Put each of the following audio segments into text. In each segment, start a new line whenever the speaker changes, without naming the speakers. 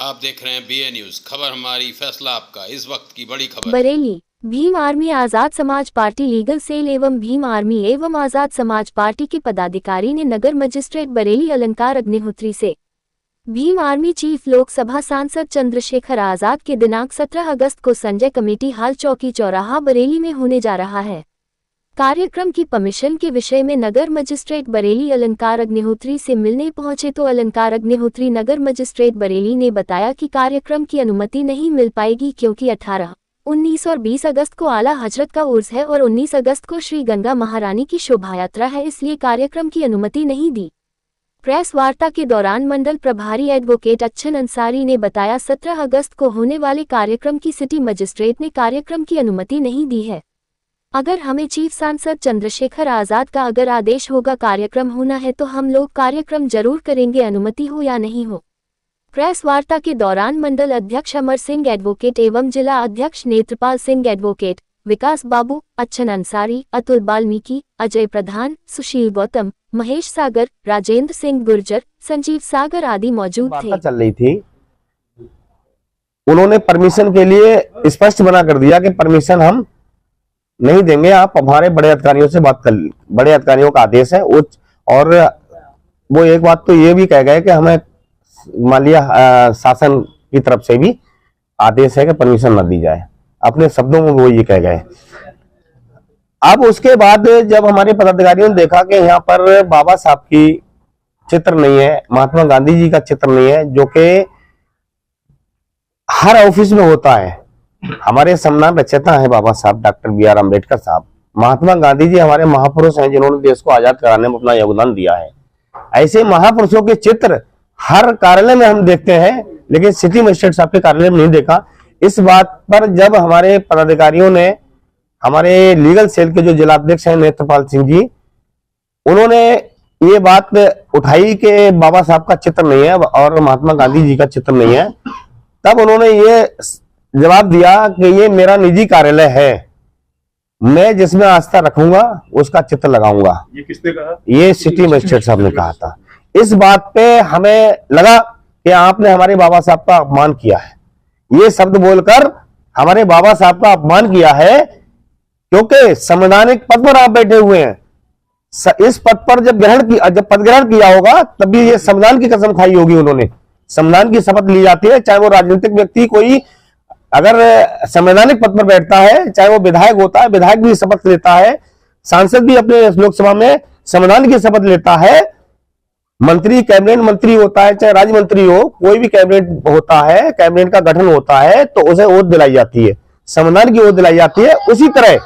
आप देख रहे हैं BA न्यूज, खबर हमारी फैसला आपका। इस वक्त की बड़ी खबर।
Bareilly Bhim army Azad Samaj party legal cell एवं भीम आर्मी एवं आजाद समाज पार्टी के पदाधिकारी ने नगर मजिस्ट्रेट बरेली अलंकार अग्निहोत्री से भीम आर्मी चीफ लोकसभा सांसद चंद्रशेखर आजाद के दिनांक 17 अगस्त को संजय कमेटी हाल चौकी चौराहा बरेली में होने जा रहा है। कार्यक्रम की परमिशन के विषय में नगर मजिस्ट्रेट बरेली अलंकार अग्निहोत्री से मिलने पहुंचे तो अलंकार अग्निहोत्री नगर मजिस्ट्रेट बरेली ने बताया कि कार्यक्रम की अनुमति नहीं मिल पाएगी क्योंकि 18, 19 और 20 अगस्त को आला हजरत का उर्स है और 19 अगस्त को श्री गंगा महारानी की शोभायात्रा है, इसलिए कार्यक्रम की अनुमति नहीं दी। प्रेस वार्ता के दौरान मंडल प्रभारी एडवोकेट अच्छन अंसारी ने बताया 17 अगस्त को होने वाले कार्यक्रम की सिटी मजिस्ट्रेट ने कार्यक्रम की अनुमति नहीं दी है। अगर हमें चीफ सांसद चंद्रशेखर आजाद का अगर आदेश होगा कार्यक्रम होना है तो हम लोग कार्यक्रम जरूर करेंगे, अनुमति हो या नहीं हो। प्रेस वार्ता के दौरान मंडल अध्यक्ष अमर सिंह एडवोकेट एवं जिला अध्यक्ष नेत्रपाल सिंह एडवोकेट, विकास बाबू, अच्छन अंसारी, अतुल बाल्मीकि, अजय प्रधान, सुशील गौतम, महेश सागर, राजेंद्र सिंह गुर्जर, संजीव सागर आदि मौजूद थे।
चल रही थी, उन्होंने परमिशन के लिए स्पष्ट मना कर दिया कि परमिशन हम नहीं देंगे, आप हमारे बड़े अधिकारियों से बात कर। बड़े अधिकारियों का आदेश है उच्च, और वो एक बात तो ये भी कह गए कि हमें मान लिया शासन की तरफ से भी आदेश है कि परमिशन न दी जाए। अपने शब्दों में वो ये कह गए। अब उसके बाद जब हमारे पदाधिकारियों ने देखा कि यहाँ पर बाबा साहब की चित्र नहीं है, महात्मा गांधी जी का चित्र नहीं है, जो कि हर ऑफिस में होता है। हमारे संविधान रचयिता है बाबा साहब डॉक्टर BR अम्बेडकर साहब। महात्मा गांधी जी हमारे महापुरुष हैं जिन्होंने देश को आजाद कराने में अपना योगदान दिया है। ऐसे महापुरुषों के चित्र हर कार्यालय में हम देखते हैं, लेकिन सिटी मजिस्ट्रेट साहब के कार्यालय में नहीं देखा। इस बात पर जब हमारे पदाधिकारियों ने, हमारे लीगल सेल के जो जिलाध्यक्ष हैं नेत्रपाल सिंह जी, उन्होंने ये बात उठाई कि बाबा साहब का चित्र नहीं है और महात्मा गांधी जी का चित्र नहीं है, तब उन्होंने ये जवाब दिया कि ये मेरा निजी कार्यालय है, मैं जिसमें आस्था रखूंगा उसका चित्र लगाऊंगा।
ये किसने कहा?
ये सिटी मजिस्ट्रेट साहब ने कहा था। इस बात पे हमें लगा कि आपने हमारे बाबा साहब का अपमान किया है। ये शब्द बोलकर हमारे बाबा साहब का अपमान किया है, क्योंकि संवैधानिक पद पर आप बैठे हुए हैं। इस पद पर जब पद ग्रहण किया होगा तभी ये संविधान की कसम खाई होगी। उन्होंने संविधान की शपथ ली जाती है, चाहे वो राजनीतिक व्यक्ति कोई अगर संवैधानिक पद पर बैठता है, चाहे वो विधायक होता है, विधायक भी शपथ लेता है, सांसद भी अपने लोकसभा में संविधान की शपथ लेता है, मंत्री कैबिनेट मंत्री होता है, चाहे राज्य मंत्री हो, कोई भी कैबिनेट होता है, कैबिनेट का गठन होता है तो उसे ओथ दिलाई जाती है, संविधान की ओथ दिलाई जाती है। उसी तरह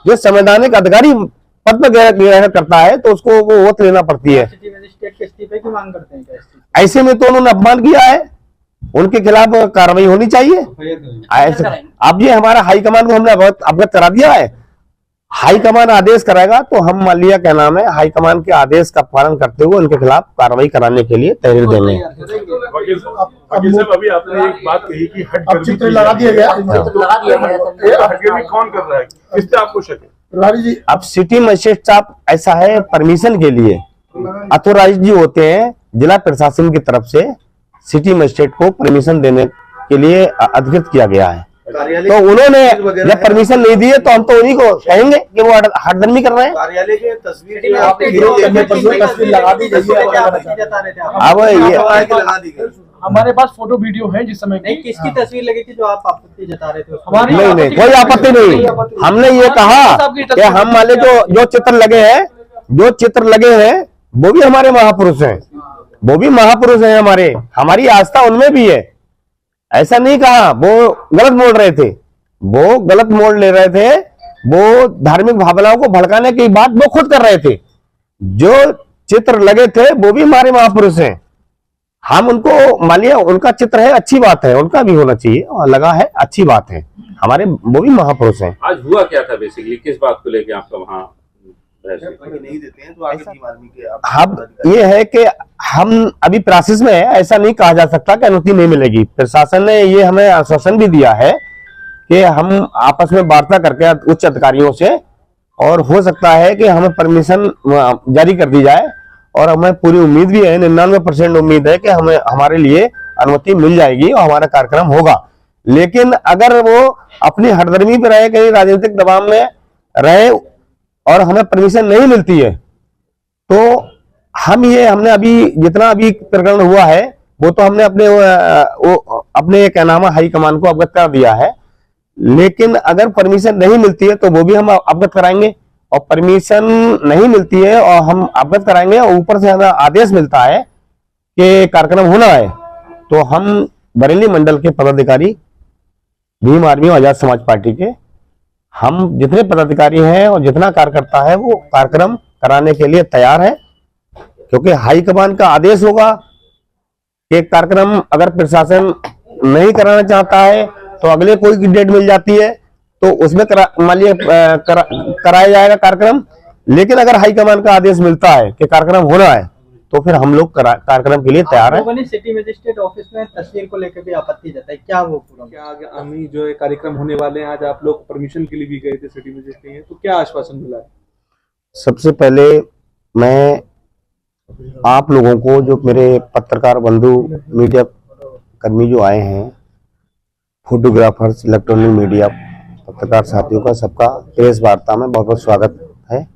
जो संवैधानिक अधिकारी पद पर ग्रहण करता है तो उसको वो ओथ लेना पड़ती है।
इस्तीफे की मांग करते हैं क्या?
ऐसे में तो उन्होंने अपमान किया है, उनके खिलाफ कार्रवाई होनी चाहिए। अब ये हमारा हाईकमान को हमने अवगत करा दिया है। हाईकमान आदेश कराएगा तो हम मान लिया क्या नाम है, हाईकमान के आदेश का पालन करते हुए उनके खिलाफ कार्रवाई कराने के लिए तहरीर देंगे।
वकील साहब, अभी आपने एक बात कही कि
चित्र लगा दिया गया,
हटगर्मी कौन कर रहा है, किससे आपको शक है?
अब सिटी मजिस्ट्रेट साहब ऐसा है, परमिशन के लिए अथोराइज जी होते हैं जिला प्रशासन की तरफ से, सिटी मजिस्ट्रेट को परमिशन देने के लिए अधिकृत किया गया है। तो उन्होंने जब परमिशन नहीं दी है तो हम तो उन्हीं को कहेंगे कि वो हटधर्मी कर रहे हैं।
कार्यालय के तस्वीर लगा दी गई है।
अब ये
हमारे पास फोटो वीडियो है जिस समय
किसकी तस्वीर लगी थी जो आप आपत्ति जता रहे थे?
हमारी
नहीं, कोई आपत्ति नहीं। हमने ये कहा कि हम वाले जो चित्र लगे हैं वो भी हमारे महापुरुष हैं, वो भी महापुरुष हैं हमारी आस्था उनमें भी है। ऐसा नहीं कहा वो गलत बोल रहे थे, वो गलत मोड़ ले रहे थे, वो धार्मिक भावनाओं को भड़काने की बात वो खुद कर रहे थे। जो चित्र लगे थे वो भी हमारे महापुरुष हैं, हम उनको मान लिया उनका चित्र है, अच्छी बात है, उनका भी होना चाहिए, और लगा है अच्छी बात है, हमारे वो भी महापुरुष हैं।
आज हुआ क्या था बेसिकली, किस बात को लेके आपका वहाँ
नहीं देते हैं तो आगे टीम आर्मी के
हम ये है कि हम अभी प्रोसेस में है, ऐसा नहीं कहा जा सकता कि अनुमति नहीं मिलेगी। प्रशासन ने ये हमें आश्वासन भी दिया है कि हम आपस में वार्ता करके उच्च अधिकारियों से, और हो सकता है कि हमें परमिशन जारी कर दी जाए, और हमें पूरी उम्मीद भी है, 99% उम्मीद है कि हमें हमारे लिए अनुमति मिल जाएगी और हमारा कार्यक्रम होगा। लेकिन अगर वो अपनी हठधर्मी पे रहे, कहीं राजनीतिक दबाव में रहे और हमें परमिशन नहीं मिलती है, तो हमने अभी जितना अभी प्रकरण हुआ है वो तो हमने अपने क्या नाम है हाईकमान को अवगत कर दिया है। लेकिन अगर परमिशन नहीं मिलती है तो वो भी हम अवगत कराएंगे, और परमिशन नहीं मिलती है और हम अवगत कराएंगे और ऊपर से हमें आदेश मिलता है कि कार्यक्रम होना है, तो हम बरेली मंडल के पदाधिकारी भीम आर्मी और आजाद समाज पार्टी के हम जितने पदाधिकारी हैं और जितना कार्यकर्ता है वो कार्यक्रम कराने के लिए तैयार है। क्योंकि हाईकमान का आदेश होगा कि कार्यक्रम अगर प्रशासन नहीं कराना चाहता है तो अगले कोई की डेट मिल जाती है तो उसमें मान लिया कराया जाएगा कार्यक्रम। लेकिन अगर हाईकमान का आदेश मिलता है कि कार्यक्रम होना है तो फिर हम लोग कार्यक्रम के लिए तैयार हैं।
सिटी मजिस्ट्रेट ऑफिस में तस्वीर को लेकर भी आपत्ति जताई, क्या वो पूरा
क्या आगामी जो है कार्यक्रम होने वाले हैं, आज आप लोग परमिशन के लिए भी गए थे सिटी मजिस्ट्रेट में, तो क्या आश्वासन मिला है?
सबसे पहले मैं आप लोगों को, जो मेरे पत्रकार बंधु मीडिया कर्मी जो आए हैं, फोटोग्राफर्स, इलेक्ट्रॉनिक मीडिया पत्रकार साथियों का, सबका प्रेस वार्ता में बहुत बहुत स्वागत है।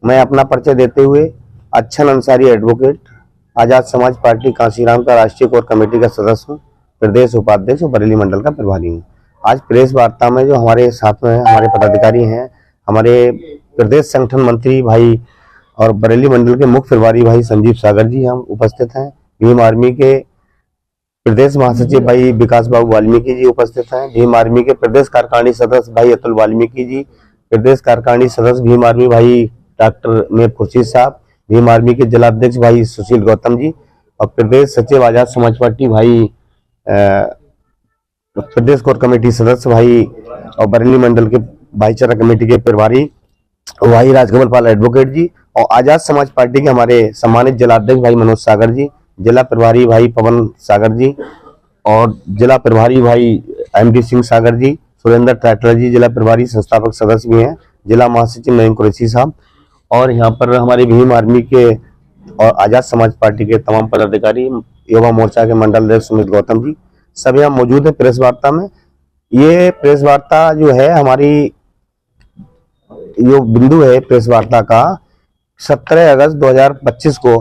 मैं अपना परिचय देते हुए अच्छन अंसारी एडवोकेट, आजाद समाज पार्टी कांशीराम का राष्ट्रीय कोर कमेटी का सदस्य हूँ, प्रदेश उपाध्यक्ष और बरेली मंडल का प्रभारी हूँ। आज प्रेस वार्ता में जो हमारे साथ में हमारे पदाधिकारी हैं, हमारे प्रदेश संगठन मंत्री भाई और बरेली मंडल के मुख्य प्रभारी भाई संजीव सागर जी हम उपस्थित हैं। भीम आर्मी के प्रदेश महासचिव भाई विकास बाबू वाल्मीकि जी उपस्थित हैं। भीम आर्मी के प्रदेश कार्यकारिणी सदस्य भाई अतुल वाल्मीकि जी, प्रदेश कार्यकारिणी सदस्य भीम आर्मी भाई डॉक्टर मेर खुर्शीद साहब, भीम आर्मी के जिलाध्यक्ष भाई सुशील गौतम जी और प्रदेश सचिव आजाद समाज पार्टी भाई प्रदेश कोर कमेटी सदस्य भाई और बरेली मंडल के भाईचारा कमेटी के प्रभारी भाई राजकमल पाल एडवोकेट जी और आजाद समाज पार्टी के हमारे सम्मानित जिलाध्यक्ष भाई मनोज सागर जी, जिला प्रभारी भाई पवन सागर जी और जिला प्रभारी भाई एमडी सिंह सागर जी, सुरेंद्र ट्रैक्टर जी जिला प्रभारी संस्थापक सदस्य भी हैं, जिला महासचिव नईम कुरैशी साहब और यहाँ पर हमारे भीम आर्मी के और आजाद समाज पार्टी के तमाम पदाधिकारी, युवा मोर्चा के मंडल अध्यक्ष सुमित गौतम जी, सभी हम मौजूद है प्रेस वार्ता में। ये प्रेस वार्ता जो है हमारी जो बिंदु है प्रेस वार्ता का 17 अगस्त 2025 को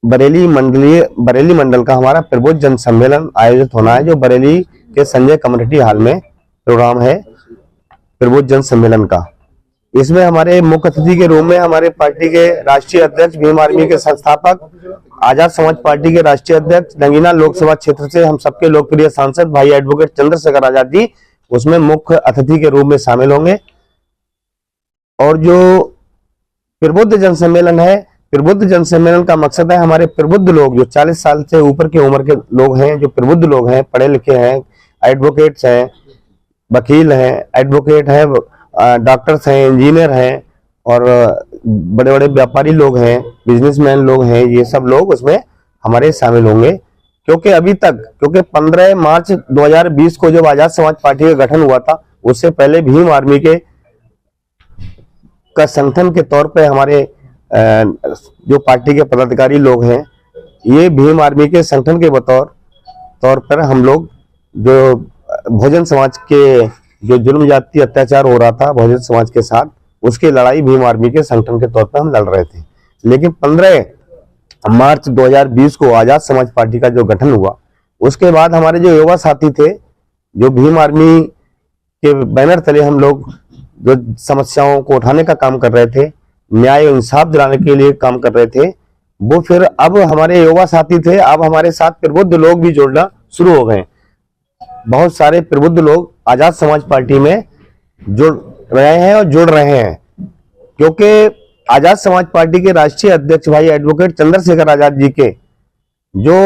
बरेली मंडल का हमारा प्रबुद्ध जन सम्मेलन आयोजित होना है, जो बरेली के संजय कम्युनिटी हॉल में प्रोग्राम है प्रबुद्ध जन सम्मेलन का। इसमें हमारे मुख्य अतिथि के रूप में हमारे पार्टी के राष्ट्रीय अध्यक्ष, भीम आर्मी के संस्थापक, आजाद समाज पार्टी के राष्ट्रीय अध्यक्ष, नगीना लोकसभा क्षेत्र से हम सबके लोकप्रिय सांसद भाई एडवोकेट चंद्रशेखर आजाद जी उसमें मुख्य अतिथि के रूप में शामिल होंगे। और जो प्रबुद्ध जन सम्मेलन है, प्रबुद्ध जन सम्मेलन का मकसद है हमारे प्रबुद्ध लोग जो 40 साल से ऊपर की उम्र के लोग हैं, जो प्रबुद्ध लोग हैं, पढ़े लिखे हैं, एडवोकेट्स हैं, वकील हैं, एडवोकेट हैं, डॉक्टर्स हैं, इंजीनियर हैं और बड़े बड़े व्यापारी लोग हैं, बिजनेसमैन लोग हैं, ये सब लोग उसमें हमारे शामिल होंगे। क्योंकि 15 मार्च 2020 को जब आजाद समाज पार्टी का गठन हुआ था, उससे पहले भीम आर्मी के का संगठन के तौर पे हमारे जो पार्टी के पदाधिकारी लोग हैं, ये भीम आर्मी के संगठन के तौर पर हम लोग जो बहुजन समाज के जो जुल्म जाति अत्याचार हो रहा था बहुजन समाज के साथ, उसकी लड़ाई भीम आर्मी के संगठन के तौर पर हम लड़ रहे थे। लेकिन 15 मार्च 2020 को आजाद समाज पार्टी का जो गठन हुआ, उसके बाद हमारे जो युवा साथी थे, जो भीम आर्मी के बैनर तले हम लोग जो समस्याओं को उठाने का काम कर रहे थे, न्याय और इंसाफ दिलाने के लिए काम कर रहे थे, वो फिर अब हमारे युवा साथी थे, अब हमारे साथ प्रबुद्ध लोग भी जुड़ना शुरू हो गए। बहुत सारे प्रबुद्ध लोग आजाद समाज पार्टी में जुड़ रहे हैं और जुड़ रहे हैं, क्योंकि आजाद समाज पार्टी के राष्ट्रीय अध्यक्ष भाई एडवोकेट चंद्रशेखर आजाद जी के जो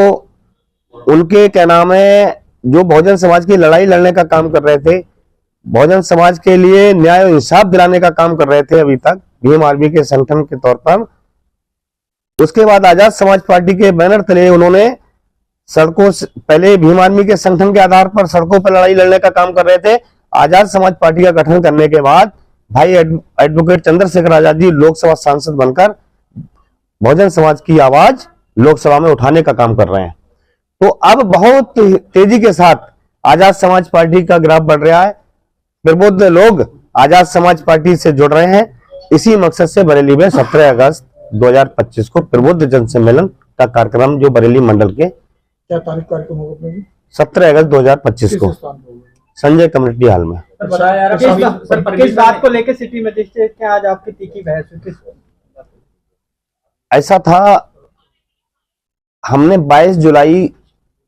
उनके क्या नाम है, जो बहुजन समाज की लड़ाई लड़ने का काम कर रहे थे, बहुजन समाज के लिए न्याय और इंसाफ दिलाने का काम कर रहे थे अभी तक भीम आर्मी के संगठन के तौर पर। उसके बाद आजाद समाज पार्टी के बैनर तले उन्होंने सड़कों से पहले भीम आर्मी के संगठन के आधार पर सड़कों पर लड़ाई लड़ने का काम कर रहे थे। आजाद समाज पार्टी का गठन करने के बाद भाई एडवोकेट चंद्रशेखर आजाद जी लोकसभा सांसद बनकर बहुजन समाज की आवाज लोकसभा में उठाने का काम कर रहे हैं। तो अब बहुत तेजी के साथ आजाद समाज पार्टी का ग्राफ बढ़ रहा है। प्रबुद्ध लोग आजाद समाज पार्टी से जुड़ रहे हैं। इसी मकसद से बरेली में 17 अगस्त 2025 को प्रबुद्ध जन सम्मेलन का कार्यक्रम जो बरेली मंडल के
क्या तारीख कार्यक्रम होगा अपने
17 अगस्त 2025 को संजय कम्युनिटी हॉल में।
किस बात को लेकर सिटी मजिस्ट्रेट के आज आपकी तीखी बहस हुई?
ऐसा था, हमने 22 जुलाई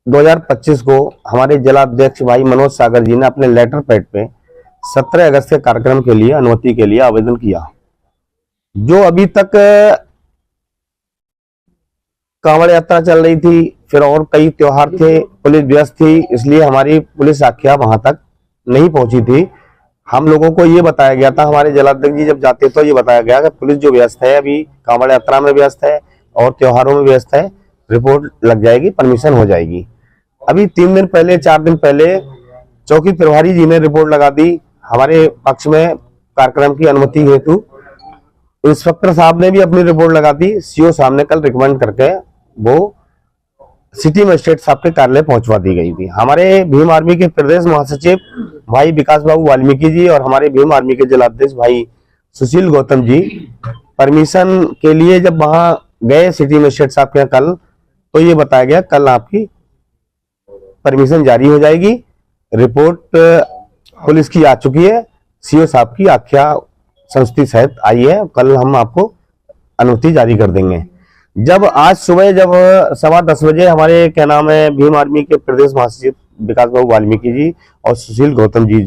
2025 को हमारे जिलाध्यक्ष भाई मनोज सागर जी ने अपने लेटर पैड पे 17 अगस्त के कार्यक्रम के लिए अनुमति के लिए आवेदन किया। जो अभी तक कांवड़ यात्रा चल रही थी, फिर और कई त्योहार थे, पुलिस व्यस्त थी, इसलिए हमारी पुलिस आख्या वहां तक नहीं पहुंची थी। हम लोगों को ये बताया गया था, हमारे जिलाध्यक्ष जी जब जाते तो ये बताया गया कि पुलिस जो व्यस्त है, अभी कांवड़ यात्रा में व्यस्त है और त्योहारों में व्यस्त है, रिपोर्ट लग जाएगी, परमिशन हो जाएगी। अभी 3 दिन पहले 4 दिन पहले चौकी प्रभारी जी ने रिपोर्ट लगा दी हमारे पक्ष में कार्यक्रम की अनुमति हेतु। इंस्पेक्टर साहब ने भी अपनी रिपोर्ट लगा दी। सीओ साहब ने कल रिकमेंड करके वो सिटी मजिस्ट्रेट साहब के कार्यालय पहुंचवा दी गई थी। हमारे भीम आर्मी के प्रदेश महासचिव भाई विकास बाबू वाल्मीकि जी और हमारे भीम आर्मी के जिलाध्यक्ष भाई सुशील गौतम जी परमिशन के लिए जब वहां गए सिटी मजिस्ट्रेट साहब के कल, तो ये बताया गया कल आपकी परमिशन जारी हो जाएगी। रिपोर्ट पुलिस की आ चुकी है, सीओ साहब की आख्या संस्तुति सहित आई है, कल हम आपको अनुमति जारी कर देंगे। जब आज सुबह जब 10:15 बजे हमारे क्या नाम है भीम आर्मी के प्रदेश महासचिव विकास बाबू वाल्मीकि जी और सुशील गौतम जी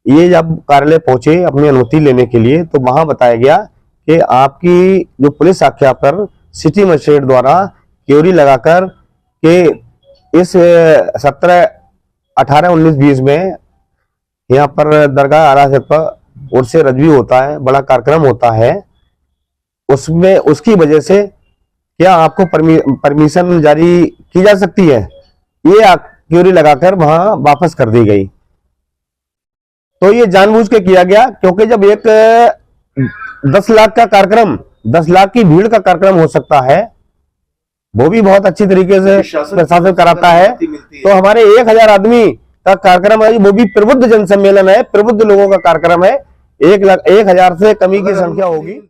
ये जब कार्यालय पहुंचे अपनी अनुमति लेने के लिए, तो वहां बताया गया कि आपकी जो पुलिस आख्या पर सिटी मजिस्ट्रेट द्वारा क्यूरी लगाकर के इस 17, 18, 19, 20 में यहाँ पर दरगाह आला पर उर्से रजवी होता है, बड़ा कार्यक्रम होता है, उसमें उसकी वजह से क्या आपको परमिशन जारी की जा सकती है, ये क्यूरी लगाकर वहां वापस कर दी गई। तो ये जानबूझ के किया गया, क्योंकि जब एक 10 लाख का कार्यक्रम, 10 लाख की भीड़ का कार्यक्रम हो सकता है, वो भी बहुत अच्छी तरीके से प्रशासन कराता है, तो हमारे 1000 आदमी का कार्यक्रम है, वो भी प्रबुद्ध जन सम्मेलन है, प्रबुद्ध लोगों का कार्यक्रम है, 1,00,000 से कमी की संख्या होगी।